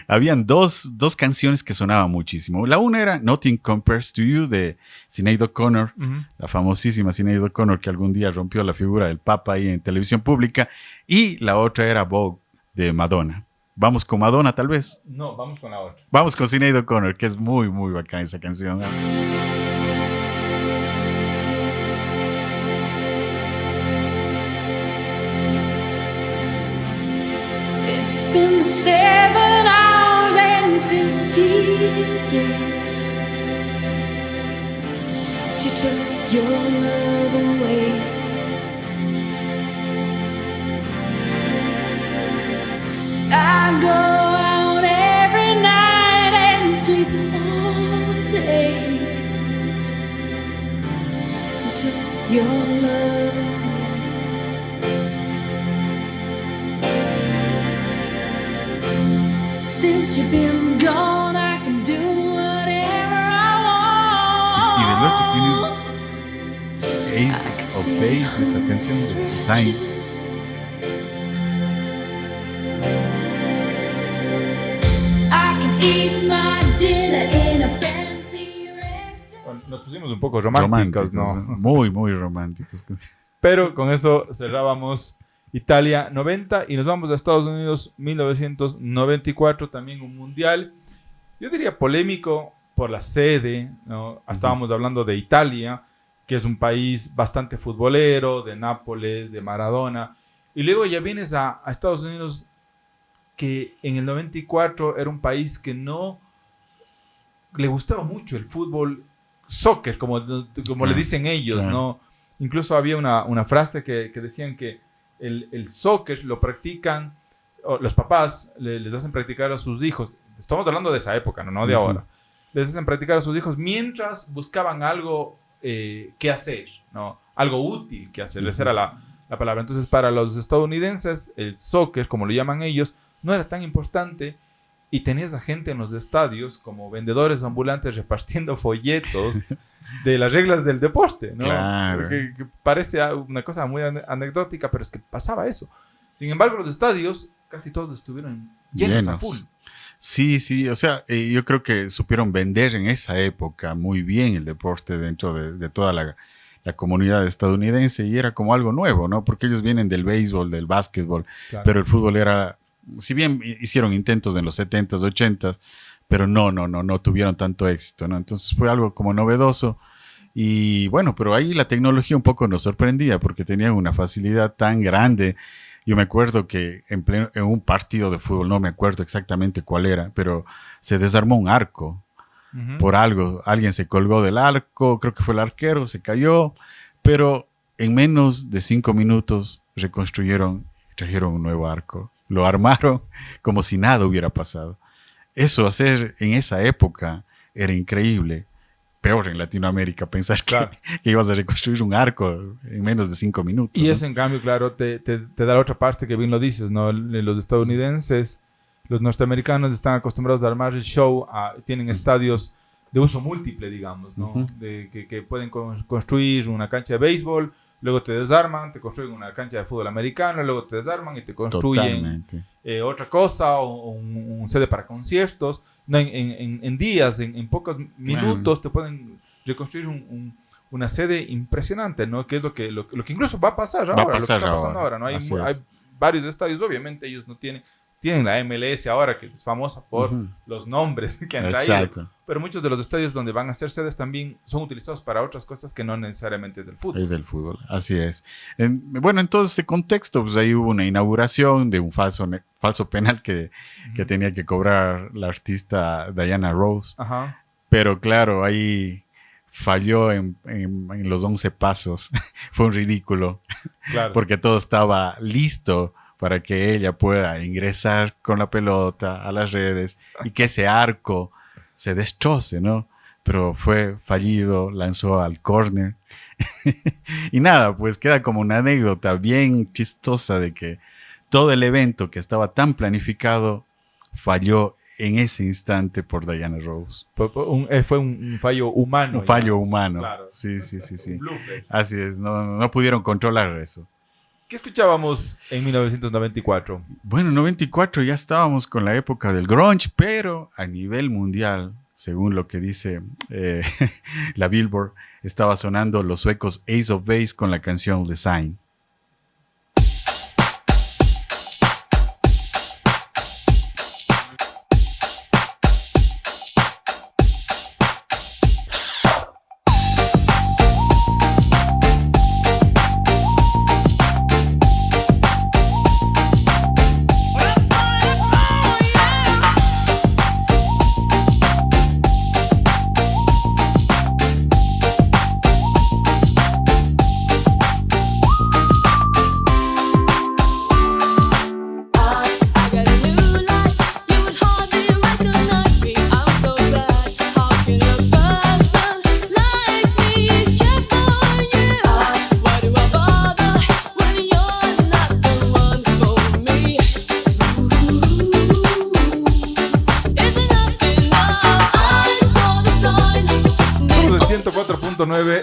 Speaker 3: Habían dos canciones que sonaban muchísimo. La una era Nothing Compares to You de Sinead O'Connor, la famosísima Sinead O'Connor que algún día rompió la figura del Papa ahí en televisión pública. Y la otra era Vogue de Madonna. Vamos con Madonna, tal vez.
Speaker 2: No, vamos con la otra.
Speaker 3: Vamos con Sinead O'Connor, que es muy, muy bacán esa canción.
Speaker 5: It's been 7 hours and 15 days since you took your love away. I go out every night and sleep all day since you took your love away. Since you've been gone, I can do whatever I want.
Speaker 3: Y del otro tiene Ace of Base, esa canción de Design.
Speaker 5: Eat my dinner in a fancy restaurant.
Speaker 2: Nos pusimos un poco románticos, ¿no?
Speaker 3: Muy, muy románticos.
Speaker 2: Pero con eso cerrábamos Italia 90 y nos vamos a Estados Unidos 1994, también un mundial, yo diría polémico por la sede, ¿no? Estábamos hablando de Italia, que es un país bastante futbolero, de Nápoles, de Maradona, y luego ya vienes a Estados Unidos, que en el 94 era un país que no le gustaba mucho el fútbol, soccer, como le dicen ellos,
Speaker 3: claro.
Speaker 2: ¿no? Incluso había una frase que decían que el soccer lo practican, o los papás les hacen practicar a sus hijos, estamos hablando de esa época, no de ahora, les hacen practicar a sus hijos mientras buscaban algo que hacer, ¿no? Algo útil que hacer, esa era la palabra. Entonces, para los estadounidenses, el soccer, como lo llaman ellos, no era tan importante, y tenías a gente en los estadios como vendedores ambulantes repartiendo folletos de las reglas del deporte, ¿no?
Speaker 3: Claro.
Speaker 2: Que parece una cosa muy anecdótica, pero es que pasaba eso. Sin embargo, los estadios casi todos estuvieron llenos a full.
Speaker 3: Sí, o sea, yo creo que supieron vender en esa época muy bien el deporte dentro de toda la comunidad estadounidense, y era como algo nuevo, ¿no? Porque ellos vienen del béisbol, del básquetbol,
Speaker 2: Claro.
Speaker 3: pero el fútbol era, si bien hicieron intentos en los 70s, 80s, pero no tuvieron tanto éxito, ¿no? Entonces fue algo como novedoso, y bueno, pero ahí la tecnología un poco nos sorprendía porque tenían una facilidad tan grande. Yo me acuerdo que en un partido de fútbol, no me acuerdo exactamente cuál era, pero se desarmó un arco por algo. Alguien se colgó del arco, creo que fue el arquero, se cayó, pero en menos de 5 minutos reconstruyeron y trajeron un nuevo arco. Lo armaron como si nada hubiera pasado. Eso hacer en esa época era increíble. Peor en Latinoamérica, pensar
Speaker 2: Claro.
Speaker 3: que ibas a reconstruir un arco en menos de 5 minutos.
Speaker 2: Y
Speaker 3: ¿no?
Speaker 2: eso, en cambio, claro, te da la otra parte que bien lo dices, ¿no? Los estadounidenses, los norteamericanos están acostumbrados a armar el show, tienen estadios de uso múltiple, digamos, ¿no? Que pueden construir una cancha de béisbol, luego te desarman, te construyen una cancha de fútbol americano, luego te desarman y te construyen otra cosa, o un sede para conciertos. No, en días, en pocos minutos te pueden reconstruir una sede impresionante, ¿no? Que es lo que incluso va a pasar ahora, lo que está pasando ahora, ¿no? Hay varios estadios, obviamente ellos no tienen tienen la MLS ahora, que es famosa por los nombres que han traído.
Speaker 3: Exacto.
Speaker 2: Pero muchos de los estadios donde van a ser sedes también son utilizados para otras cosas que no necesariamente es del fútbol.
Speaker 3: Es del fútbol, así es. Bueno, en todo este contexto, pues ahí hubo una inauguración de un falso penal que tenía que cobrar la artista Diana Ross.
Speaker 2: Ajá.
Speaker 3: Pero claro, ahí falló en los 11 pasos. Fue un ridículo,
Speaker 2: Claro.
Speaker 3: porque todo estaba listo para que ella pueda ingresar con la pelota a las redes y que ese arco se destroce, ¿no? Pero fue fallido, lanzó al córner. Y nada, pues queda como una anécdota bien chistosa de que todo el evento que estaba tan planificado falló en ese instante por Diana Ross.
Speaker 2: Fue un fallo humano.
Speaker 3: Un fallo humano.
Speaker 2: Claro.
Speaker 3: Sí.
Speaker 2: Un blooper.
Speaker 3: Así es, no pudieron controlar eso.
Speaker 2: ¿Qué escuchábamos en 1994?
Speaker 3: Bueno, en 94 ya estábamos con la época del grunge, pero a nivel mundial, según lo que dice la Billboard, estaba sonando los suecos Ace of Base con la canción The Sign.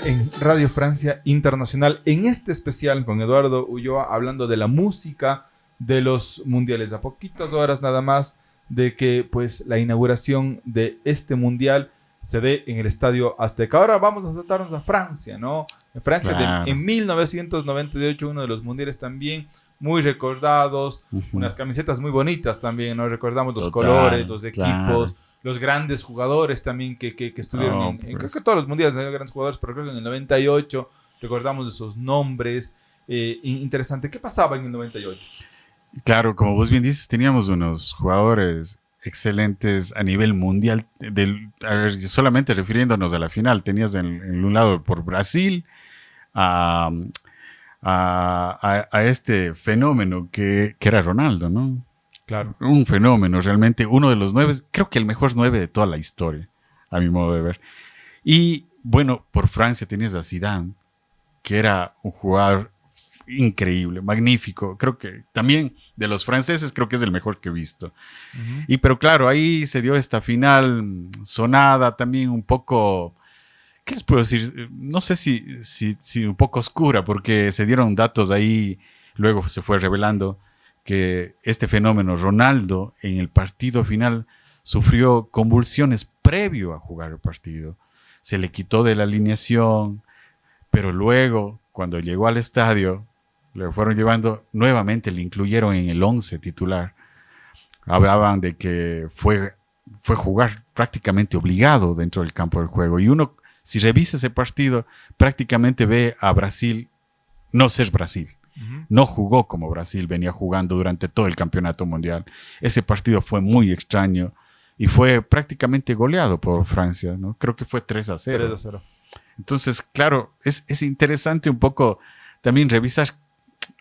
Speaker 2: En Radio Francia Internacional, en este especial con Eduardo Ulloa, hablando de la música de los mundiales. A poquitas horas nada más de que pues la inauguración de este mundial se dé en el Estadio Azteca. Ahora vamos a saltarnos a Francia, ¿no? En Francia,
Speaker 3: Claro.
Speaker 2: en 1998, uno de los mundiales también muy recordados, unas camisetas muy bonitas también, ¿no? Recordamos los
Speaker 3: Total,
Speaker 2: colores, los
Speaker 3: claro.
Speaker 2: equipos, los grandes jugadores también que estuvieron
Speaker 3: No,
Speaker 2: en
Speaker 3: pues.
Speaker 2: creo que todos los mundiales de grandes jugadores, pero creo que en el 98 recordamos esos nombres. Interesante. ¿Qué pasaba en el 98?
Speaker 3: Claro, como vos bien dices, teníamos unos jugadores excelentes a nivel mundial. A ver, solamente refiriéndonos a la final, tenías en un lado por Brasil a este fenómeno que era Ronaldo, ¿no?
Speaker 2: Claro.
Speaker 3: Un fenómeno, realmente uno de los 9, creo que el mejor 9 de toda la historia, a mi modo de ver. Y bueno, por Francia tenías a Zidane, que era un jugador increíble, magnífico. Creo que también de los franceses creo que es el mejor que he visto. Y pero claro, ahí se dio esta final sonada también un poco, ¿qué les puedo decir? No sé si un poco oscura, porque se dieron datos ahí, luego se fue revelando que este fenómeno Ronaldo en el partido final sufrió convulsiones previo a jugar el partido. Se le quitó de la alineación, pero luego, cuando llegó al estadio, le fueron llevando, nuevamente le incluyeron en el 11 titular. Hablaban de que fue jugar prácticamente obligado dentro del campo del juego. Y uno, si revisa ese partido, prácticamente ve a Brasil no ser Brasil. No jugó como Brasil venía jugando durante todo el campeonato mundial. Ese partido fue muy extraño y fue prácticamente goleado por Francia, ¿no? Creo que fue 3-0.
Speaker 2: 3-0.
Speaker 3: Entonces, claro, es interesante un poco también revisar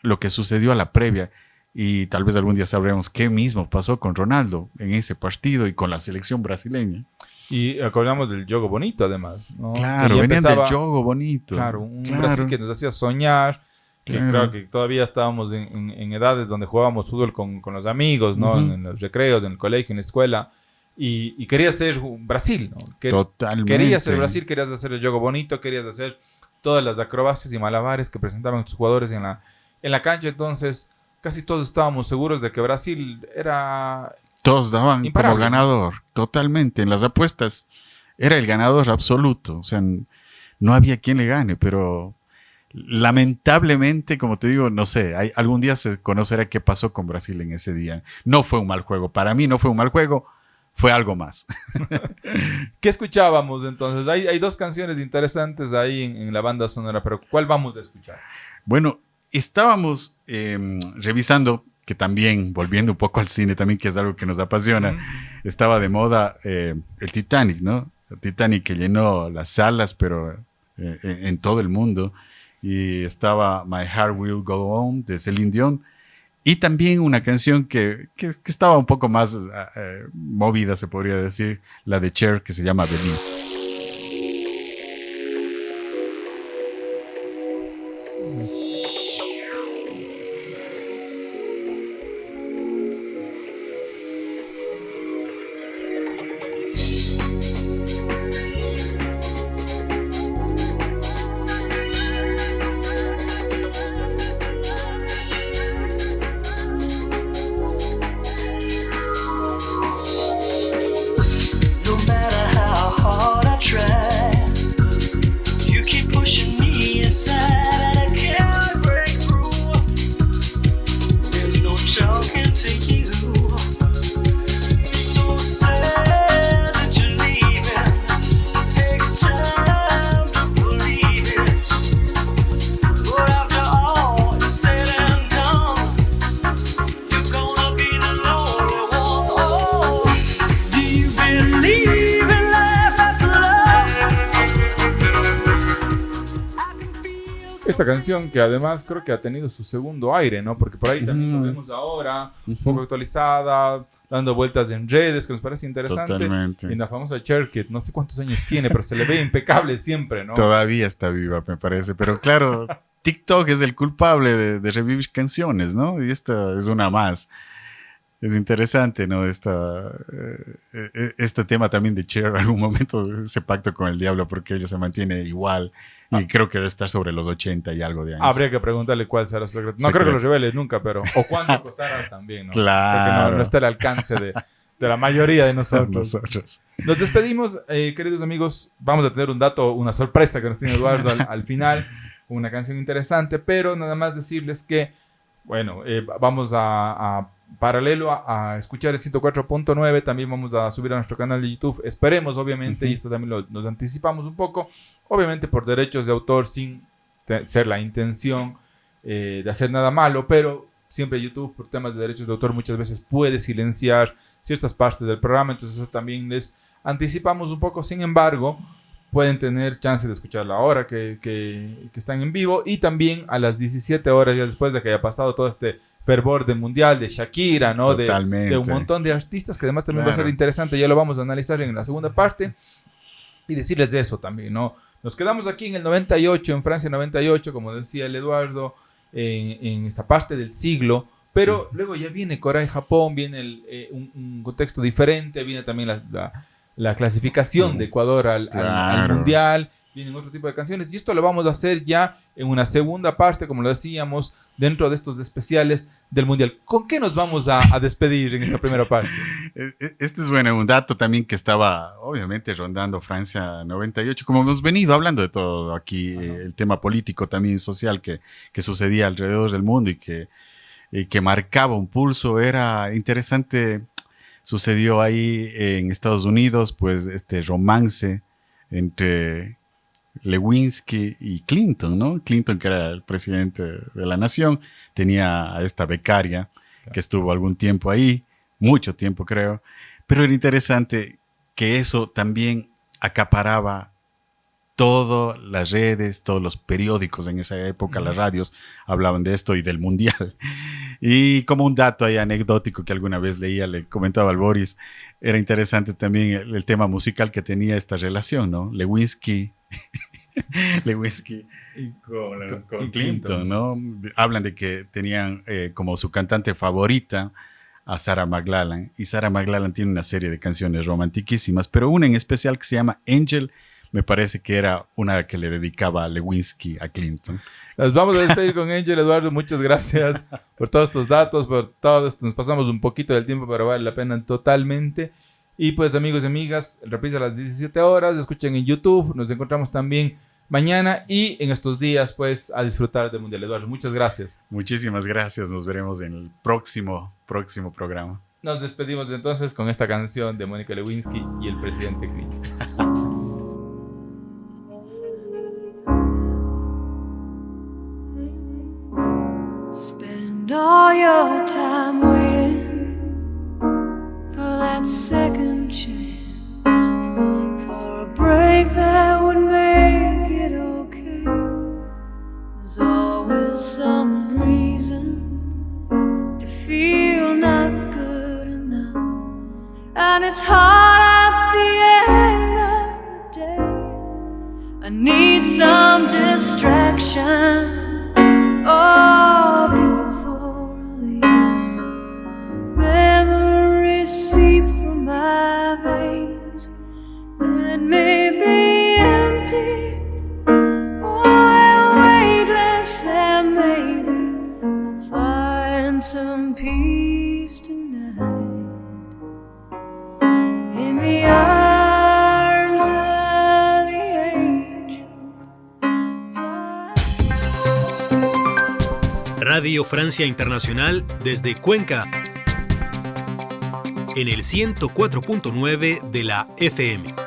Speaker 3: lo que sucedió a la previa y tal vez algún día sabremos qué mismo pasó con Ronaldo en ese partido y con la selección brasileña.
Speaker 2: Y acordamos del juego bonito, además, ¿no?
Speaker 3: Claro,
Speaker 2: Que ya
Speaker 3: venían del
Speaker 2: empezaba-
Speaker 3: juego bonito.
Speaker 2: Claro, un
Speaker 3: Claro.
Speaker 2: Brasil que nos hacía soñar, que
Speaker 3: Claro.
Speaker 2: creo que todavía estábamos en edades donde jugábamos fútbol con los amigos, ¿no?
Speaker 3: Ujú.
Speaker 2: En los recreos, en el colegio, en la escuela. Y quería ser Brasil, ¿no?
Speaker 3: Totalmente.
Speaker 2: Querías ser Brasil, querías hacer el juego bonito, querías hacer todas las acrobacias y malabares que presentaban tus jugadores en la cancha. Entonces, casi todos estábamos seguros de que Brasil era...
Speaker 3: Todos daban
Speaker 2: Imparable.
Speaker 3: como ganador, totalmente. En las apuestas era el ganador absoluto. O sea, no había quien le gane, pero lamentablemente, como te digo, no sé, algún día se conocerá qué pasó con Brasil en ese día. No fue un mal juego. Para mí no fue un mal juego, fue algo más.
Speaker 2: ¿Qué escuchábamos entonces? Hay dos canciones interesantes ahí en la banda sonora, pero ¿cuál vamos a escuchar?
Speaker 3: Bueno, estábamos revisando, que también, volviendo un poco al cine también, que es algo que nos apasiona, estaba de moda el Titanic, ¿no? El Titanic que llenó las salas, pero en todo el mundo. Y estaba My Heart Will Go On de Celine Dion. Y también una canción que estaba un poco más movida, se podría decir, la de Cher, que se llama Believe.
Speaker 4: No matter how hard I try, you keep pushing me aside, and I can't break through. There's no talking to you. It's so sad that you're leaving. It takes time to believe it. But after all is said and done, you're gonna be the lonely one. Do you believe in life after love? I can feel
Speaker 2: Esta canción que además creo que ha tenido su segundo aire, ¿no? Porque por ahí también lo vemos ahora, un poco actualizada, dando vueltas en redes, que nos parece interesante.
Speaker 3: Totalmente.
Speaker 2: Y la famosa Cher, que no sé cuántos años tiene, pero se le ve impecable siempre, ¿no?
Speaker 3: Todavía está viva, me parece. Pero claro, TikTok es el culpable de revivir canciones, ¿no? Y esta es una más. Es interesante, ¿no? Este tema también de Cher, en algún momento ese pacto con el diablo, porque ella se mantiene igual. Y creo que debe estar sobre los 80 y algo de años.
Speaker 2: Habría que preguntarle cuál será su secreto. No creo que lo revele nunca, pero... O cuánto costará también, ¿no?
Speaker 3: Claro.
Speaker 2: Porque no está al alcance de la mayoría de nosotros.
Speaker 3: Nosotros.
Speaker 2: Nos despedimos, queridos amigos. Vamos a tener un dato, una sorpresa que nos tiene Eduardo al final. Una canción interesante, pero nada más decirles que, bueno, vamos a paralelo a escuchar el 104.9. También vamos a subir a nuestro canal de YouTube. Esperemos, obviamente, y esto también nos anticipamos un poco, obviamente por derechos de autor, sin ser la intención de hacer nada malo, pero siempre YouTube, por temas de derechos de autor, muchas veces puede silenciar ciertas partes del programa, entonces eso también les anticipamos un poco. Sin embargo, pueden tener chance de escucharla ahora que están en vivo, y también a las 17 horas, ya después de que haya pasado todo este fervor del mundial, de Shakira, ¿no? De un montón de artistas, que además también va a ser interesante. Ya lo vamos a analizar en la segunda parte y decirles de eso también, ¿no? Nos quedamos aquí en el 98, en Francia 98, como decía el Eduardo, en esta parte del siglo, pero luego ya viene Corea y Japón, viene un contexto diferente, viene también la clasificación de Ecuador al mundial, vienen otro tipo de canciones, y esto lo vamos a hacer ya en una segunda parte, como lo decíamos, dentro de estos especiales del mundial. ¿Con qué nos vamos a despedir en esta primera parte?
Speaker 3: Este es bueno, un dato también que estaba obviamente rondando Francia 98, como hemos venido hablando de todo aquí, el tema político también social que sucedía alrededor del mundo y que marcaba un pulso. Era interesante, sucedió ahí en Estados Unidos, pues este romance entre Lewinsky y Clinton, ¿no? Clinton, que era el presidente de la nación, tenía a esta becaria que estuvo algún tiempo ahí, mucho tiempo creo, pero era interesante que eso también acaparaba todas las redes, todos los periódicos en esa época, las radios hablaban de esto y del mundial. Y como un dato ahí anecdótico que alguna vez leía, le comentaba al Boris, era interesante también el tema musical que tenía esta relación, ¿no? Lewinsky con Clinton, ¿no? Hablan de que tenían como su cantante favorita a Sarah McLachlan, y Sarah McLachlan tiene una serie de canciones romantiquísimas, pero una en especial que se llama Angel, me parece que era una que le dedicaba a Lewinsky a Clinton.
Speaker 2: Nos vamos a despedir con Angel. Eduardo, muchas gracias por todos estos datos, por todo esto. Nos pasamos un poquito del tiempo, pero vale la pena totalmente. Y pues, amigos y amigas, el reprise a las 17 horas, escuchen en YouTube. Nos encontramos también mañana y en estos días, pues, a disfrutar del Mundial. Eduardo, muchas gracias.
Speaker 3: Muchísimas gracias. Nos veremos en el próximo programa.
Speaker 2: Nos despedimos entonces con esta canción de Mónica Lewinsky y el presidente Clinton.
Speaker 4: Spend all your time waiting for that second chance, for a break that would make it okay. There's always some reason to feel not good enough, and it's hard at the end of the day. I need some distraction. Oh, beautiful release. Memories seep through my veins, and maybe empty, oh, weightless, and maybe I'll find some peace tonight in the arms of the angel.
Speaker 1: Radio Francia Internacional desde Cuenca en el 104.9 de la FM.